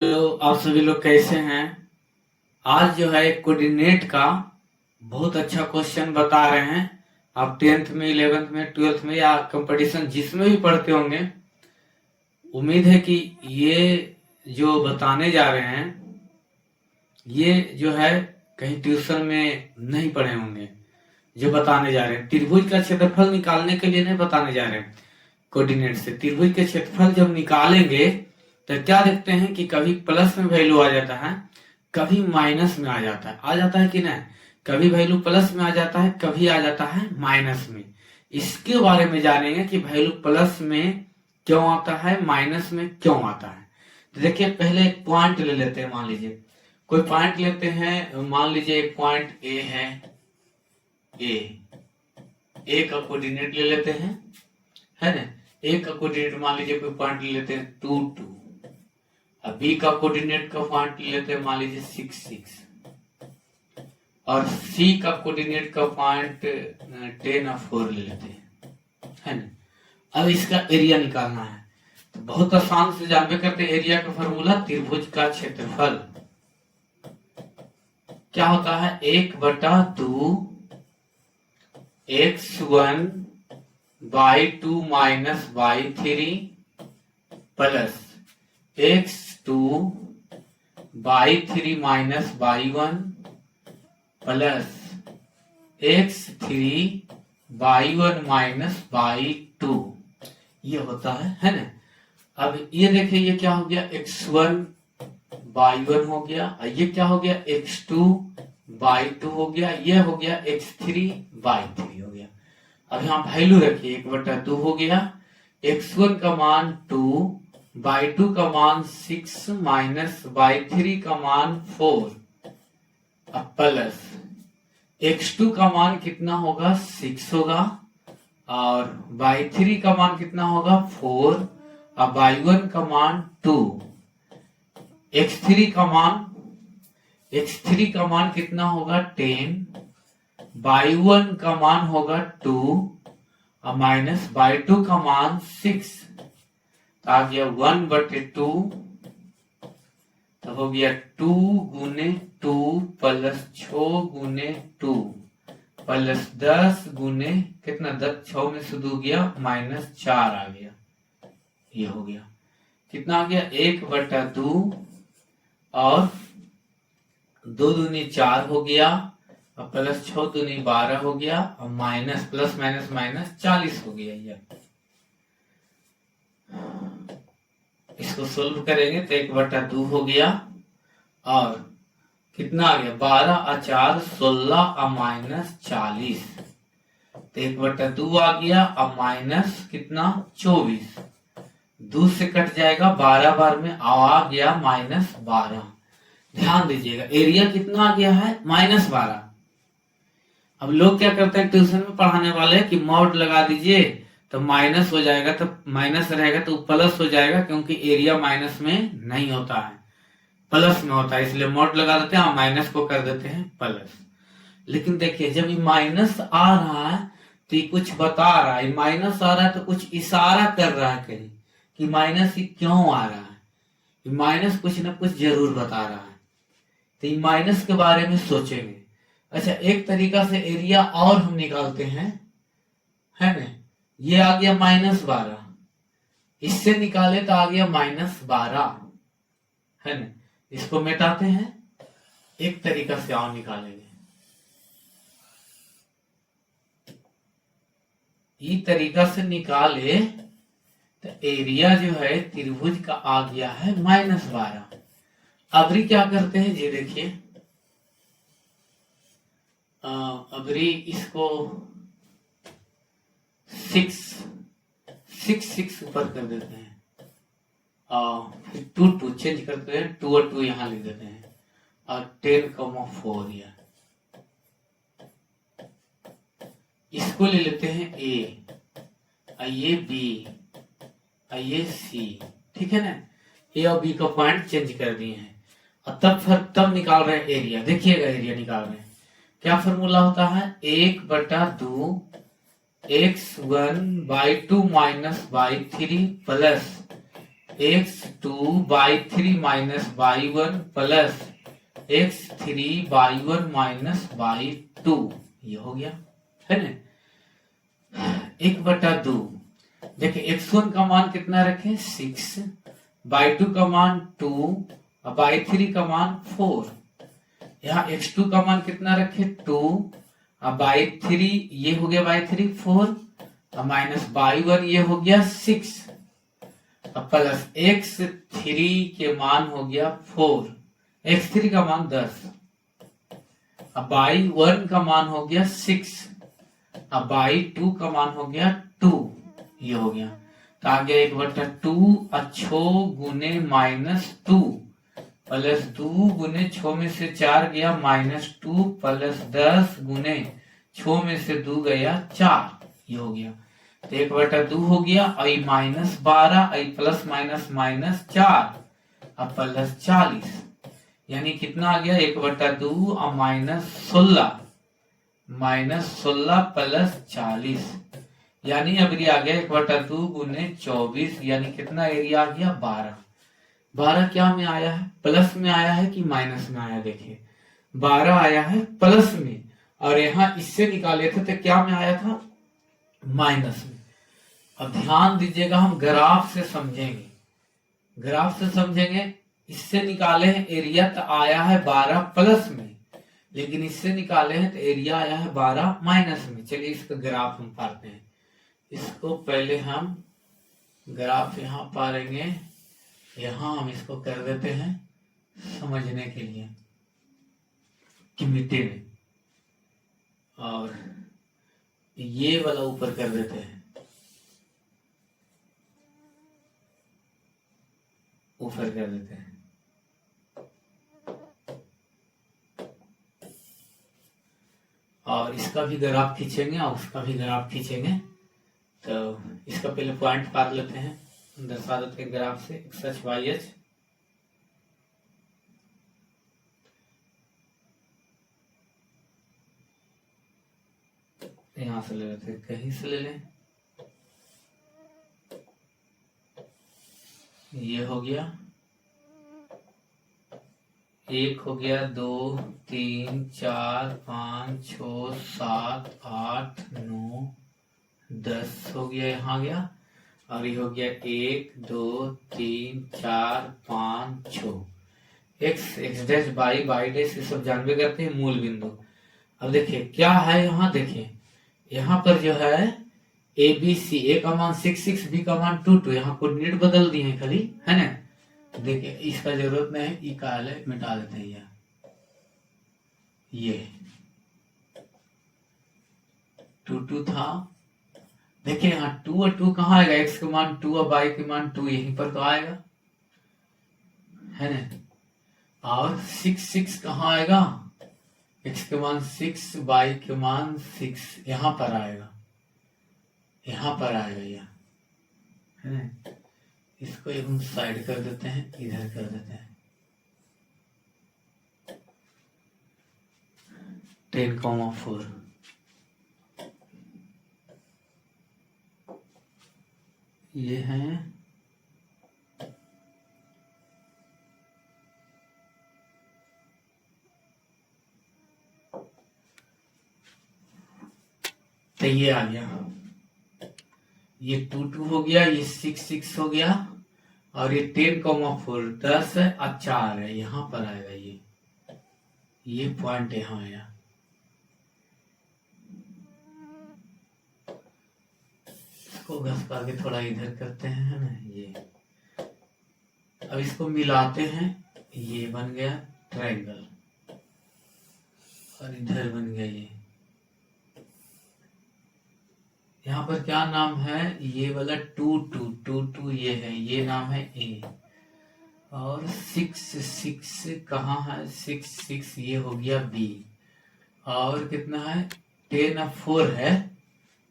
तो आप सभी लोग कैसे हैं। आज जो है कोऑर्डिनेट का बहुत अच्छा क्वेश्चन बता रहे हैं। आप 10th में 11th में 12th में या कंपटीशन जिसमें भी पढ़ते होंगे, उम्मीद है कि ये जो बताने जा रहे हैं ये जो है कहीं ट्यूशन में नहीं पढ़े होंगे। जो बताने जा रहे हैं त्रिभुज का क्षेत्रफल निकालने के लिए नहीं बताने जा रहे हैं। कोऑर्डिनेट से त्रिभुज के क्षेत्रफल जब निकालेंगे तो क्या देखते हैं कि कभी प्लस में वैल्यू आ जाता है, कभी माइनस में आ जाता है कि नहीं। कभी वैल्यू प्लस में आ जाता है, कभी आ जाता है माइनस में। इसके बारे में जानेंगे कि वैल्यू प्लस में क्यों आता है, माइनस में क्यों आता है। तो देखिए पहले एक पॉइंट ले लेते हैं। मान लीजिए कोई पॉइंट लेते हैं, मान लीजिए एक पॉइंट ए है। ए का कोऑर्डिनेट ले लेते हैं, है ना। ए का कोऑर्डिनेट मान लीजिए कोई पॉइंट ले लेते हैं 2 2। अब बी का कोऑर्डिनेट का पॉइंट ले लेते हैं मान लीजिए 6 6। और सी का कोऑर्डिनेट का पॉइंट 10 और 4 ले लेते हैं, है ना। अब इसका एरिया निकालना है तो बहुत आसान से जानबे करते हैं। एरिया का फॉर्मूला त्रिभुज का क्षेत्रफल क्या होता है, 1/2 x1 by 2 minus by 3 plus x2 by 3 minus by 1 plus x3 by 1 minus by 2। ये होता है ना। अब ये देखिए ये क्या हो गया, x1 बाई 1 हो गया, ये क्या हो गया x2 बाई 2 हो गया, ये हो गया x3 बाई 3 हो गया। अब यहाँ वैल्यू रखिए 1/2 हो गया, x1 का मान 2 बाई 2 का मान 6 माइनस बाई 3 का मान 4 अब प्लस x2 का मान कितना होगा 6 होगा और बाई 3 का मान कितना होगा 4 और बाई 1 का मान 2। x3 का मान कितना होगा 10, बाई 1 का मान होगा 2 और माइनस बाई 2 का मान 6। तो आ गया 1/2, तो हो गया 2 गुने 2 प्लस 6 गुने 2 प्लस 10 गुने कितना 10, 6 में से 2 गया माइनस 4 आ गया। ये हो गया कितना आ गया 1/2 और 2 दूनी 4 हो गया और प्लस 6 दूनी 12 हो गया और माइनस प्लस माइनस माइनस 40 हो गया। ये इसको सोल्व करेंगे तो 1/2 हो गया और कितना आ गया 12 और 4 16 और माइनस 40। तो 1/2 आ गया और माइनस कितना 24। 2 से कट जाएगा 12 बार में आ गया माइनस 12। ध्यान दीजिएगा एरिया कितना आ गया है -12। अब लोग क्या करते हैं ट्यूशन में पढ़ाने वाले कि मॉड लगा दीजिए तो माइनस हो जाएगा, तो माइनस रहेगा तो प्लस हो जाएगा, क्योंकि एरिया माइनस में नहीं होता है प्लस में होता है, इसलिए मॉड लगा देते हैं माइनस को कर देते हैं प्लस। लेकिन देखिए जब ये माइनस आ रहा है तो ये कुछ बता रहा है, माइनस आ रहा है तो कुछ इशारा कर रहा है कहीं कि माइनस ही क्यों आ रहा है। माइनस कुछ ना कुछ जरूर बता रहा है, तो ये माइनस के बारे में सोचेंगे। अच्छा एक तरीका से एरिया और हम निकालते हैं, है ना। ये आ गया -12, इससे निकाले तो आ गया -12, है ना। इसको मिटाते हैं, एक तरीका से और निकालेंगे। ये तरीका से निकाले तो एरिया जो है त्रिभुज का आ गया है -12। अबरी क्या करते हैं जी देखिए, अबरी इसको 6 ऊपर कर देते हैं फिर 2 2 चेंज करते हैं, 2 और 2 यहां लिख देते हैं और 10,4 या इसको ले लेते हैं ए, ये बी, ये सी, ठीक है ना। ए और बी का पॉइंट चेंज कर दिए हैं और तब निकाल रहे हैं एरिया। देखिएगा एरिया निकाल रहे हैं, क्या फॉर्मूला होता है 1/2 x1 by 2 minus by 3 plus x2/3 minus y1 plus x3/1 minus y2, ये हो गया है ना। 1/2। देखिए x1 का मान कितना रखें 6, y2 का मान 2 और y3 का मान 4। यहाँ x2 का मान कितना रखे 2 और y3 ये हो गया y3 4 और माइनस y1 ये हो गया 6 और प्लस x3 के मान हो गया 4, x3 का मान 10 और y1 का मान हो गया 6 और y2 का मान हो गया 2, ये हो गया। तो आ गया 1/2 अच्छो गुने -2 प्लस 2 गुने 6 में से 4 गया -2 प्लस 10 गुने 6 में से 2 गया 4, ये हो गया। तो 1/2 हो गया और -12 प्लस माइनस 4 और प्लस 40, यानी कितना आ गया 1/2 और -16 प्लस 40, यानी अब एरिया आ गया 1/2 गुने 24, यानी कितना एरिया आ गया 12। 12 क्या में आया है, प्लस में आया है कि माइनस में आया, देखिए 12 आया है प्लस में और यहाँ इससे निकाले थे तो क्या में आया था माइनस में। अब ध्यान दीजिएगा, हम ग्राफ से समझेंगे, इससे निकाले हैं एरिया तो आया है 12 प्लस में, लेकिन इससे निकाले हैं तो एरिया आया है 12 माइनस में। चलिए इसका ग्राफ हम पाते हैं। इसको पहले हम ग्राफ यहाँ पारेंगे, यहाँ हम इसको कर देते हैं समझने के लिए कि मिट्टी में, और ये वाला ऊपर कर देते हैं, ऊपर कर देते हैं। और इसका भी ग्राफ खींचेंगे और उसका भी ग्राफ खींचेंगे। तो इसका पहले पॉइंट पार लेते हैं, दर्शा देते हैं ग्राफ से x y h। यहां से ले लेते हैं, कहीं से ले लें, ये हो गया 1 हो गया 2 3 4 5 6 7 8 9 10 हो गया, यहाँ गया, और ये हो गया 1 2 3 4 5 6। x डैश y डैश ये सब जानवे करते हैं मूल बिंदु। अब देखिए क्या है यहाँ, देखिए यहाँ पर जो है ए बी सी, ए का मान 6 6, बी का मान 2 2, यहाँ कोऑर्डिनेट बदल दिए हैं खाली, है ना। देखिए इसका जरूरत नहीं है, ई का है मिटा देते हैं। ये 2 2 था, देखिए यहाँ 2 और 2 कहाँ आएगा, x के मान 2 और y के मान 2 यहीं पर तो आएगा, है ना। और 6 6 कहाँ आएगा, x के मान 6 y के मान 6 यहाँ पर आएगा, यहाँ पर आएगा यह, है ना। इसको एक हम साइड कर देते हैं, इधर कर देते हैं। 10,4 ये है, तो ये आ गया, ये 2 2 हो गया, ये 6 6 हो गया, और ये 10,4 10 है और 4 है, यहाँ पर आएगा ये पॉइंट यहाँ आया। इसको घस करके थोड़ा इधर करते हैं, है ना। ये अब इसको मिलाते हैं, ये बन गया ट्रायंगल, और इधर बन गया ये। यहाँ पर क्या नाम है, ये वाला 2 2 2 2 ये है, ये नाम है ए, और 6 6 कहाँ है, 6 6 ये हो गया बी, और कितना है 10 और 4 है,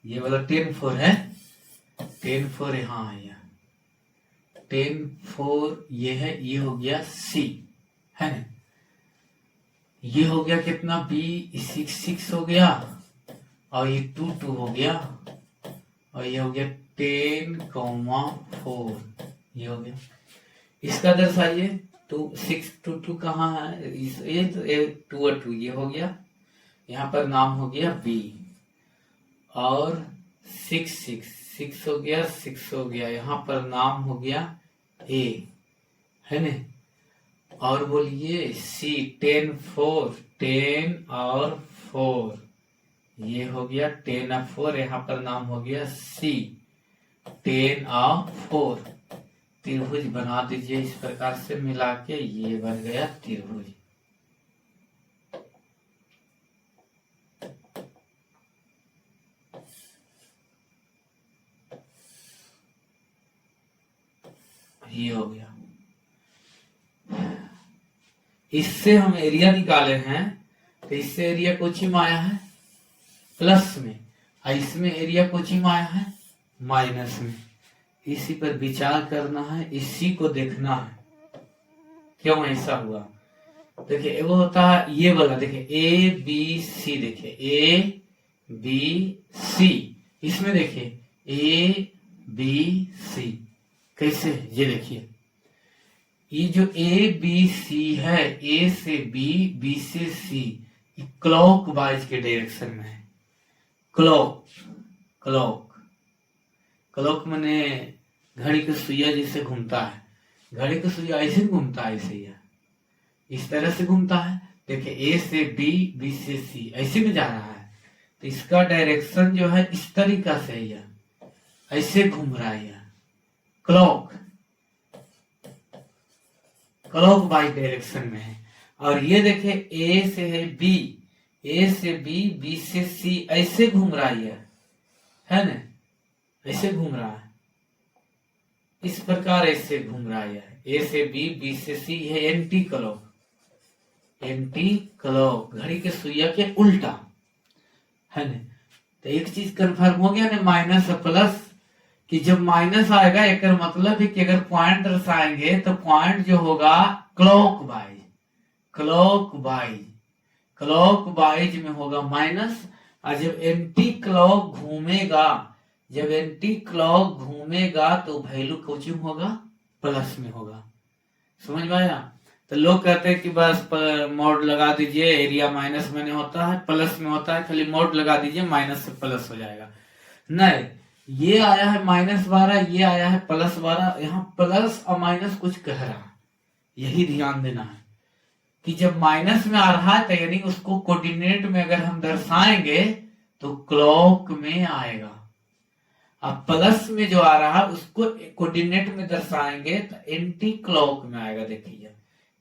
ये वाला 10 4 है, 10 4 यहाँ है, 10 4 ये है, ये हो गया सी, है ना। ये हो गया कितना बी, 6 6 हो गया, और ये 2 2 हो गया, और ये हो गया 10,4, ये हो गया। इसका दर्शाइए, 6 2 2 कहाँ है, ये तो 2 और 2 ये हो गया, यहाँ पर नाम हो गया बी, और 6 6 6 हो गया, 6 हो गया, यहाँ पर नाम हो गया ए, है न। और बोलिए सी, 10 4 10 और 4, ये हो गया 10 और 4, यहाँ पर नाम हो गया सी, 10 और 4। त्रिभुज बना दीजिए इस प्रकार से मिला के, ये बन गया त्रिभुज। ये हो गया। इससे हम एरिया निकाले हैं, तो इससे एरिया कोची में आया है प्लस में, और इसमें एरिया कोची में आया है माइनस में। इसी पर विचार करना है, इसी को देखना है क्यों ऐसा हुआ। देखिए वो होता है ये वाला, देखिए ए बी सी, देखिए ए बी सी, इसमें देखिए ए बी सी कैसे, ये देखिए ये जो ए बी सी है, ए से बी, बी से सी, क्लॉक वाइज के डायरेक्शन में है। क्लॉक क्लॉक क्लॉक माने घड़ी का सुइया जैसे घूमता है, घड़ी का सुइया ऐसे घूमता है, ऐसे ही इस तरह से घूमता है। देखिए ए से बी, बी से सी, ऐसे में जा रहा है, तो इसका डायरेक्शन जो है इस तरीका से है, ऐसे घूम रहा है। क्लॉक क्लॉक वाइज डायरेक्शन में है। और ये देखिए ए से है बी, ए से बी, बी से सी, ऐसे घूम रहा है ना, ऐसे घूम रहा है, इस प्रकार ऐसे घूम रहा है, ए से बी, बी से सी, है एंटी क्लॉक, एंटी क्लॉक, घड़ी के सुइया के उल्टा, है ना। तो एक चीज कंफर्म हो गया ना, माइनस और प्लस, कि जब माइनस आएगा एक मतलब है कि अगर पॉइंट दर्शाएंगे तो पॉइंट जो होगा clock wise, clock wise, clock wise में होगा माइनस। और जब एंटी क्लॉक घूमेगा, जब एंटी क्लॉक घूमेगा तो वैल्यू कुछ होगा प्लस में होगा। समझ में आया। तो लोग कहते हैं कि बस मोड लगा दीजिए, एरिया माइनस में नहीं होता है, प्लस में होता है, खाली मोड लगा दीजिए माइनस से प्लस हो जाएगा। नहीं, ये आया है -12, ये आया है +12, यहाँ प्लस और माइनस कुछ कह रहा है, यही ध्यान देना है कि जब माइनस में आ रहा है तो यानी उसको कोऑर्डिनेट में अगर हम दर्शाएंगे तो क्लॉक में आएगा, अब प्लस में जो आ रहा है उसको कोऑर्डिनेट में दर्शाएंगे तो एंटी क्लॉक में आएगा। देखिए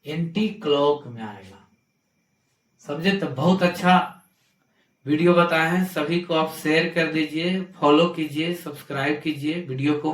एंटी क्लॉक में आएगा। समझे। तो बहुत अच्छा वीडियो बताए हैं, सभी को आप शेयर कर दीजिए, फॉलो कीजिए, सब्सक्राइब कीजिए वीडियो को।